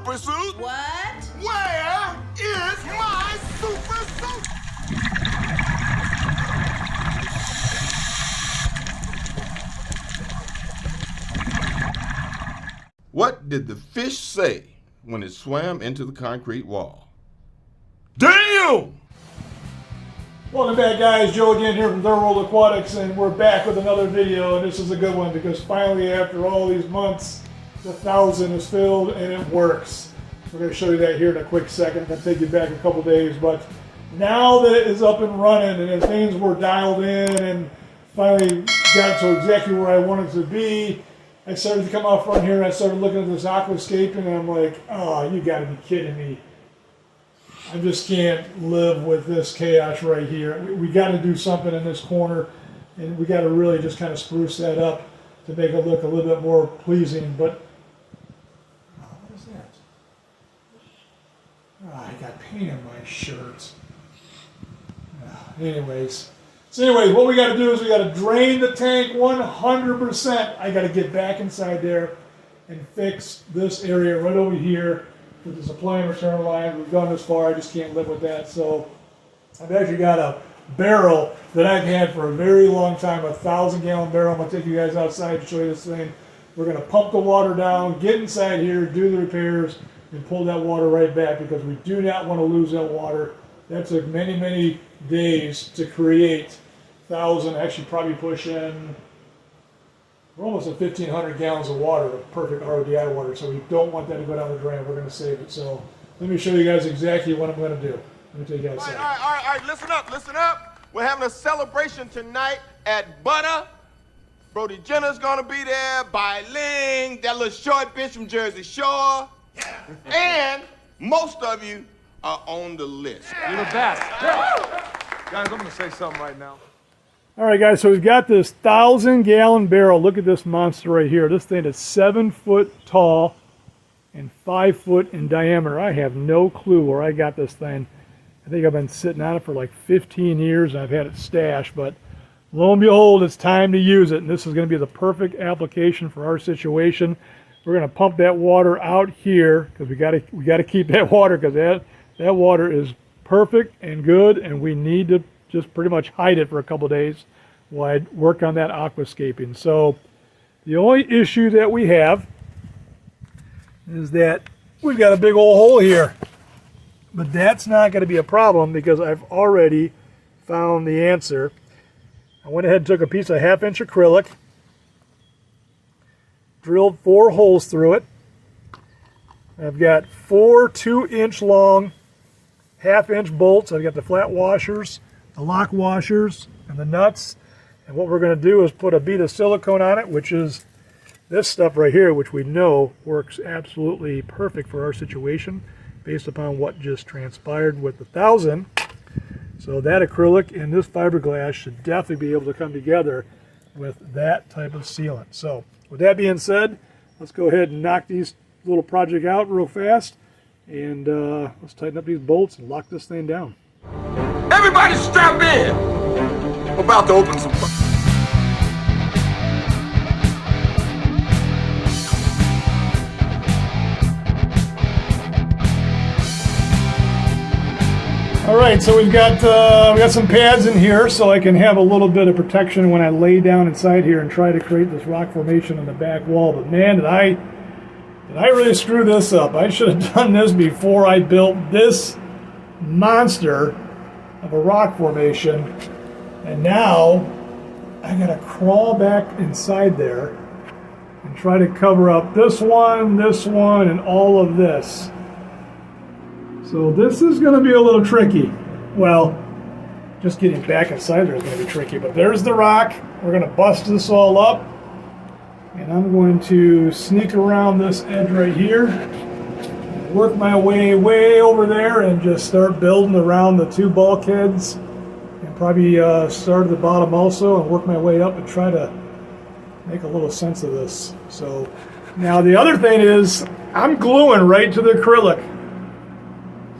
super suit? What? Where is my super suit? What did the fish say when it swam into the concrete wall? Damn! Welcome back, guys. Joe again here from Third World Aquatics, and we're back with another video, and this is a good one because finally, after all these months, the 1,000 is filled and it works. We're going to show you that here in a quick second. It's going to take you back a couple days, but now that it is up and running and things were dialed in and finally got to exactly where I wanted to be, I started to come out front here and I started looking at this aquascaping, and I'm like, oh, you got to be kidding me. I just can't live with this chaos right here. We got to do something in this corner, and we got to really just kind of spruce that up to make it look a little bit more pleasing. But what is that? Oh, I got paint on my shirt. Anyways, what we got to do is we got to drain the tank 100%. I got to get back inside there and fix this area right over here with the supply and return line. We've gone this far, I just can't live with that. So I've actually got a barrel that I've had for a very long time, a 1,000-gallon barrel. I'm going to take you guys outside to show you this thing. We're going to pump the water down, get inside here, do the repairs, and pull that water right back because we do not want to lose that water. That took many, many days to create 1,000, actually probably push in, we're almost at 1,500 gallons of water, of perfect RODI water, so we don't want that to go down the drain. We're going to save it. So let me show you guys exactly what I'm going to do. Let me take you guys outside. All right, listen up. We're having a celebration tonight at Butter. Brody Jenner's going to be there, Bai Ling, that little short bitch from Jersey Shore. Yeah. And most of you are on the list. You're the best. Yeah. Guys, I'm going to say something right now. All right, guys, so we've got this 1,000-gallon barrel. Look at this monster right here. This thing is 7 foot tall and 5 foot in diameter. I have no clue where I got this thing. I think I've been sitting on it for like 15 years, and I've had it stashed, but lo and behold, it's time to use it, and this is going to be the perfect application for our situation. We're going to pump that water out here because we got to keep that water because that water is perfect and good, and we need to just pretty much hide it for a couple days while I work on that aquascaping. So the only issue that we have is that we've got a big old hole here. But that's not going to be a problem because I've already found the answer. I went ahead and took a piece of 1/2-inch acrylic, drilled 4 holes through it. I've got 4 2-inch long 1/2-inch bolts. I've got the flat washers, the lock washers, and the nuts. And what we're going to do is put a bead of silicone on it, which is this stuff right here, which we know works absolutely perfect for our situation based upon what just transpired with the 1,000. So that acrylic and this fiberglass should definitely be able to come together with that type of sealant. So with that being said, let's go ahead and knock these little project out real fast, and let's tighten up these bolts and lock this thing down. Everybody strap in. I'm about to open some. All right, so we got some pads in here so I can have a little bit of protection when I lay down inside here and try to create this rock formation on the back wall. But man, did I really screw this up. I should have done this before I built this monster of a rock formation. And now I gotta crawl back inside there and try to cover up this one, and all of this. So this is going to be a little tricky. Well, just getting back inside there is going to be tricky. But there's the rock. We're going to bust this all up. And I'm going to sneak around this edge right here. Work my way over there and just start building around the 2 bulkheads. And probably start at the bottom also and work my way up and try to make a little sense of this. So now the other thing is I'm gluing right to the acrylic.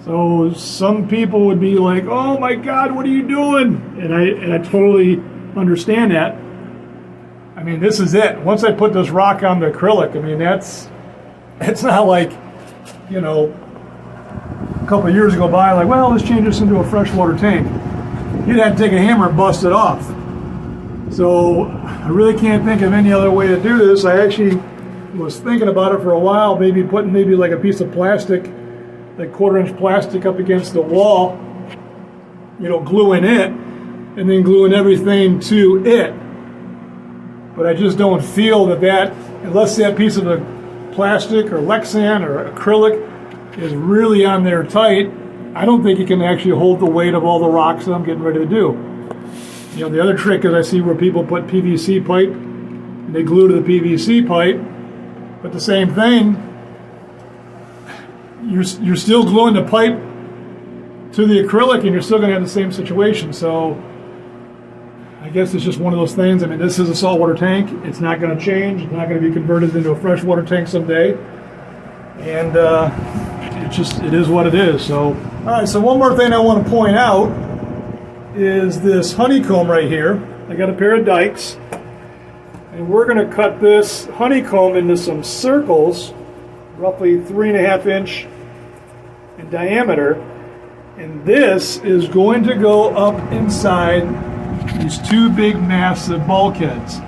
So some people would be like, "Oh my God, what are you doing?" And I totally understand that. I mean, this is it. Once I put this rock on the acrylic, I mean, it's not like you know, a couple of years go by, like, well, let's change this into a freshwater tank. You'd have to take a hammer and bust it off. So I really can't think of any other way to do this. I actually was thinking about it for a while, maybe putting like a piece of plastic, like 1/4-inch plastic up against the wall, you know, gluing it, and then gluing everything to it. But I just don't feel that unless that piece of the plastic or Lexan or acrylic is really on there tight, I don't think it can actually hold the weight of all the rocks that I'm getting ready to do. You know, the other trick is I see where people put PVC pipe and they glue to the PVC pipe, but the same thing, you're still gluing the pipe to the acrylic and you're still going to have the same situation. So I guess it's just one of those things. I mean, this is a saltwater tank. It's not going to change. It's not going to be converted into a freshwater tank someday. And it is what it is. So, all right, so one more thing I want to point out is this honeycomb right here. I got a pair of dikes, and we're going to cut this honeycomb into some circles, roughly 3.5 inch in diameter, and this is going to go up inside these two big massive bulkheads.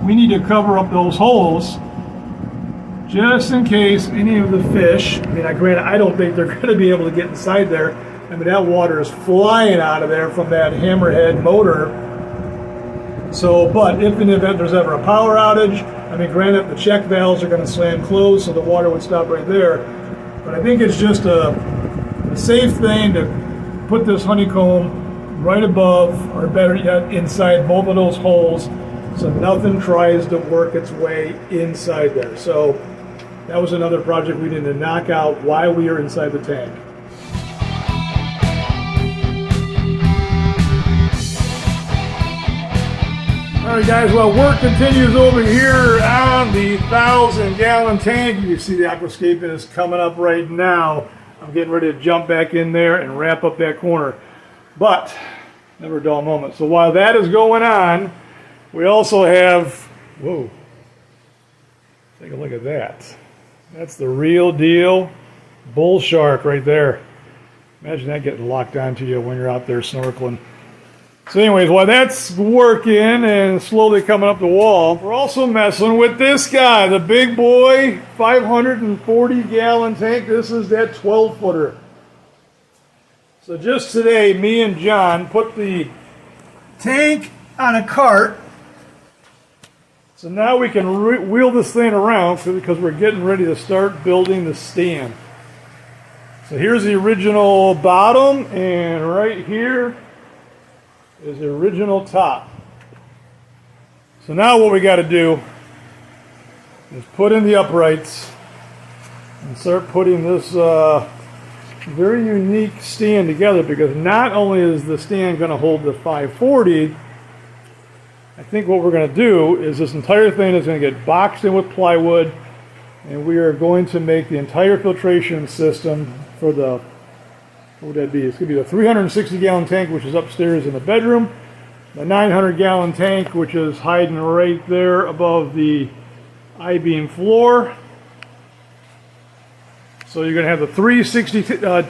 We need to cover up those holes just in case any of the fish, I mean, granted, I don't think they're going to be able to get inside there. I mean, that water is flying out of there from that hammerhead motor. So, but if in the event there's ever a power outage, I mean, granted, the check valves are going to slam closed, so the water would stop right there. But I think it's just a safe thing to put this honeycomb right above, or better yet, inside both of those holes, so nothing tries to work its way inside there. So that was another project we needed to knock out while we are inside the tank. All right, guys, well, work continues over here on the 1,000-gallon tank. You see the aquascaping is coming up right now. I'm getting ready to jump back in there and wrap up that corner. But, never a dull moment. So while that is going on, we also have, whoa, take a look at that. That's the real deal bull shark right there. Imagine that getting locked onto you when you're out there snorkeling. So anyways, while that's working and slowly coming up the wall, we're also messing with this guy, the big boy 540-gallon tank. This is that 12-footer. So just today, me and John put the tank on a cart. So now we can wheel this thing around because we're getting ready to start building the stand. So here's the original bottom, and right here is the original top. So now what we got to do is put in the uprights and start putting this very unique stand together, because not only is the stand going to hold the 540, I think what we're going to do is this entire thing is going to get boxed in with plywood, and we are going to make the entire filtration system for the, what would that be? It's going to be the 360-gallon tank, which is upstairs in the bedroom, the 900-gallon tank, which is hiding right there above the I-beam floor. So you're going to have the 360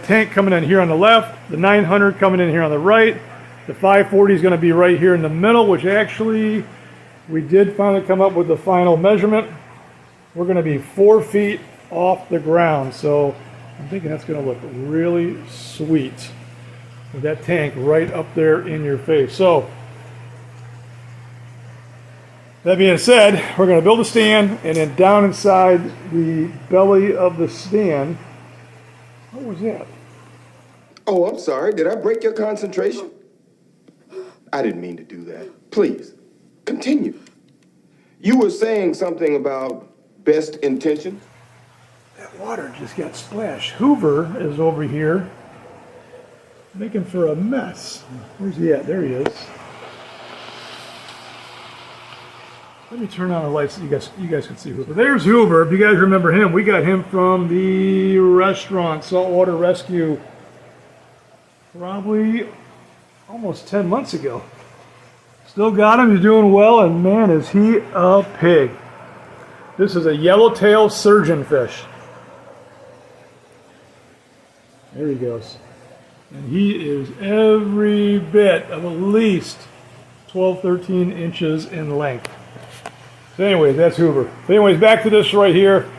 tank coming in here on the left, the 900 coming in here on the right. The 540 is going to be right here in the middle, which actually we did finally come up with the final measurement. We're going to be 4 feet off the ground, so I'm thinking that's going to look really sweet with that tank right up there in your face. So that being said, we're going to build a stand, and then down inside the belly of the stand, what was that? Oh, I'm sorry. Did I break your concentration? I didn't mean to do that. Please, continue. You were saying something about best intention? That water just got splashed. Hoover is over here making for a mess. Where's he at? There he is. Let me turn on the lights so you guys can see Hoover. There's Hoover. If you guys remember him, we got him from the restaurant, Saltwater Rescue, probably almost 10 months ago. Still got him. He's doing well, and man, is he a pig. This is a yellowtail surgeonfish. There he goes. And he is every bit of at least 12, 13 inches in length. So anyways, that's Hoover. So anyways, back to this right here.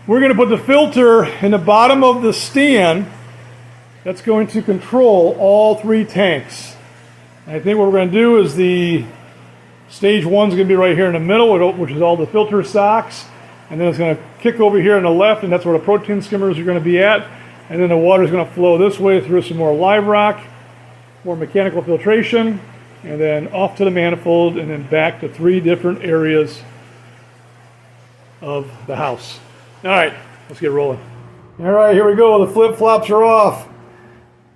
We're going to put the filter in the bottom of the stand that's going to control all 3 tanks. And I think what we're going to do is the stage 1's going to be right here in the middle, which is all the filter socks. And then it's going to kick over here on the left, and that's where the protein skimmers are going to be at. And then the water is going to flow this way through some more live rock, more mechanical filtration, and then off to the manifold, and then back to 3 different areas of the house. All right, let's get rolling. All right, here we go. The flip-flops are off.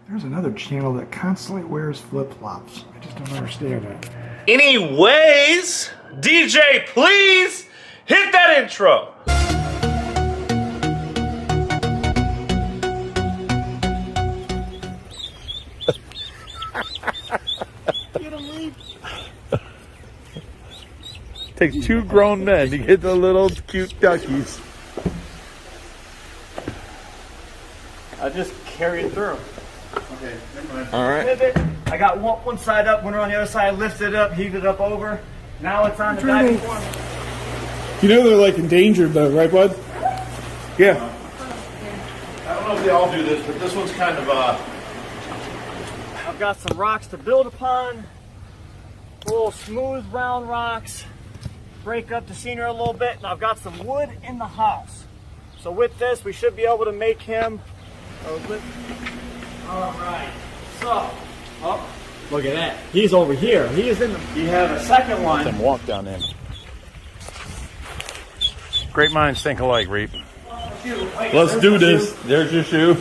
There's another channel that constantly wears flip-flops. I just don't understand that. Anyways, DJ, please hit that intro. Takes 2 grown men to get the little cute duckies. I just carry it through. Okay, never mind. All right. Pivot. I got one side up, when we're on the other side, lift it up, heave it up over. Now it's on the diving form. You know they're like endangered though, right, bud? Yeah. I don't know if they all do this, but this one's kind of I've got some rocks to build upon. Little smooth round rocks. Break up the scenery a little bit, and I've got some wood in the house. So with this, we should be able to make him open. All right. So, oh, look at that. He's over here. He is in the. You have a second one. Then walk down there. Great minds think alike, Reap. Let's do this. There's your shoe.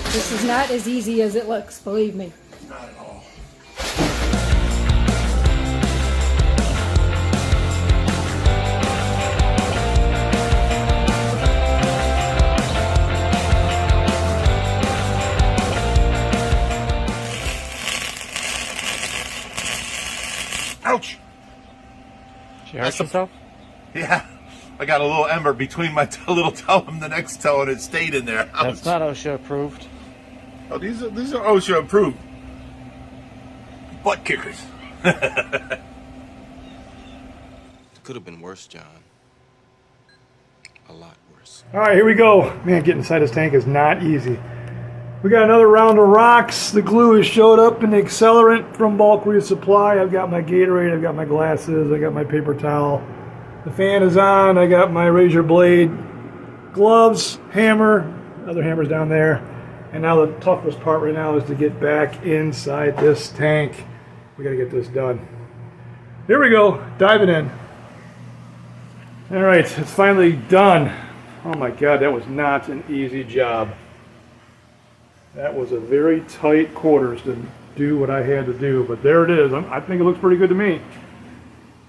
This is not as easy as it looks, believe me. not at all. Ouch! Did you hurt yourself? Yeah, I got a little ember between my little toe and the next toe, and it stayed in there. Ouch. That's not OSHA approved. Oh, these are OSHA approved. Butt kickers. It could have been worse, John. A lot worse. All right, here we go. Man, getting inside this tank is not easy. We got another round of rocks. The glue has showed up in the accelerant from Bulk Resupply. I've got my Gatorade, I've got my glasses, I got my paper towel. The fan is on, I got my razor blade, gloves, hammer, other hammers down there. And now the toughest part right now is to get back inside this tank. We gotta get this done. Here we go, diving in. All right, it's finally done. Oh my God, that was not an easy job. That was a very tight quarters to do what I had to do, but there it is. I think it looks pretty good to me.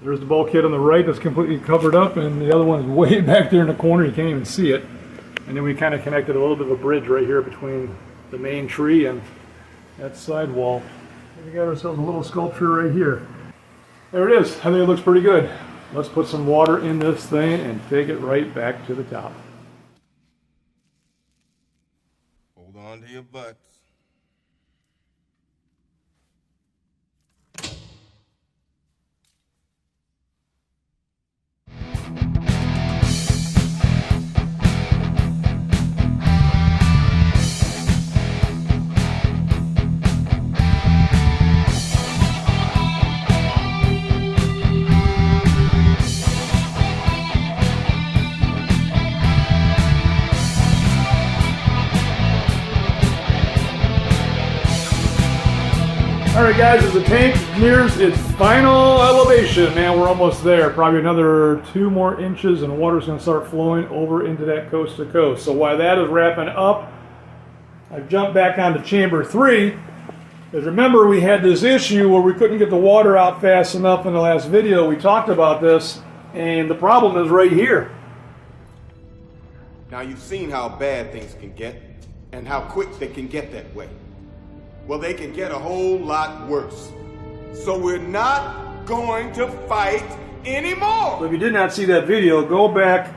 There's the bulkhead on the right that's completely covered up, and the other one's way back there in the corner. You can't even see it. And then we kind of connected a little bit of a bridge right here between the main tree and that side wall. And we got ourselves a little sculpture right here. There it is. I think it looks pretty good. Let's put some water in this thing and take it right back to the top. Hold on to your butts. All right, guys, as the tank nears its final elevation, man, we're almost there. Probably another 2 more inches and water's gonna start flowing over into that coast to coast. So while that is wrapping up, I've jumped back onto chamber 3. Because remember, we had this issue where we couldn't get the water out fast enough in the last video. We talked about this, and the problem is right here. Now you've seen how bad things can get and how quick they can get that way. Well, they can get a whole lot worse. So we're not going to fight anymore. So if you did not see that video, go back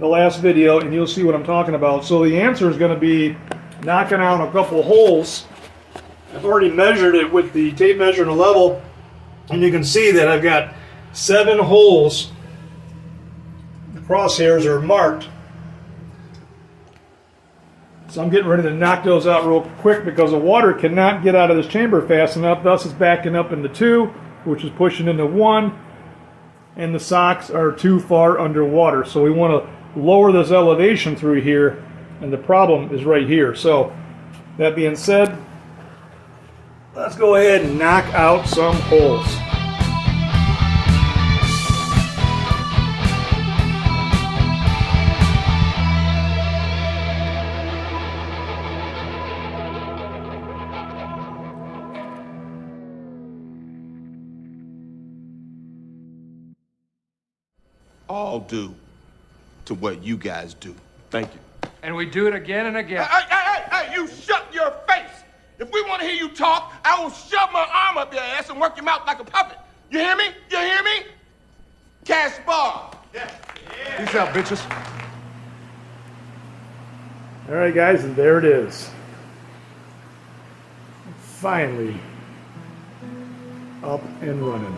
the last video, and you'll see what I'm talking about. So the answer is going to be knocking out a couple holes. I've already measured it with the tape measure and a level, and you can see that I've got 7 holes. The crosshairs are marked. So I'm getting ready to knock those out real quick because the water cannot get out of this chamber fast enough. Thus it's backing up into 2, which is pushing into 1, and the socks are too far underwater. So we want to lower this elevation through here, and the problem is right here. So that being said, let's go ahead and knock out some holes. All due to what you guys do. Thank you. And we do it again and again. Hey, you shut your face! If we want to hear you talk, I will shove my arm up your ass and work your mouth like a puppet. You hear me? You hear me? Cash bar. Peace out, bitches. All right, guys, and there it is. Finally up and running.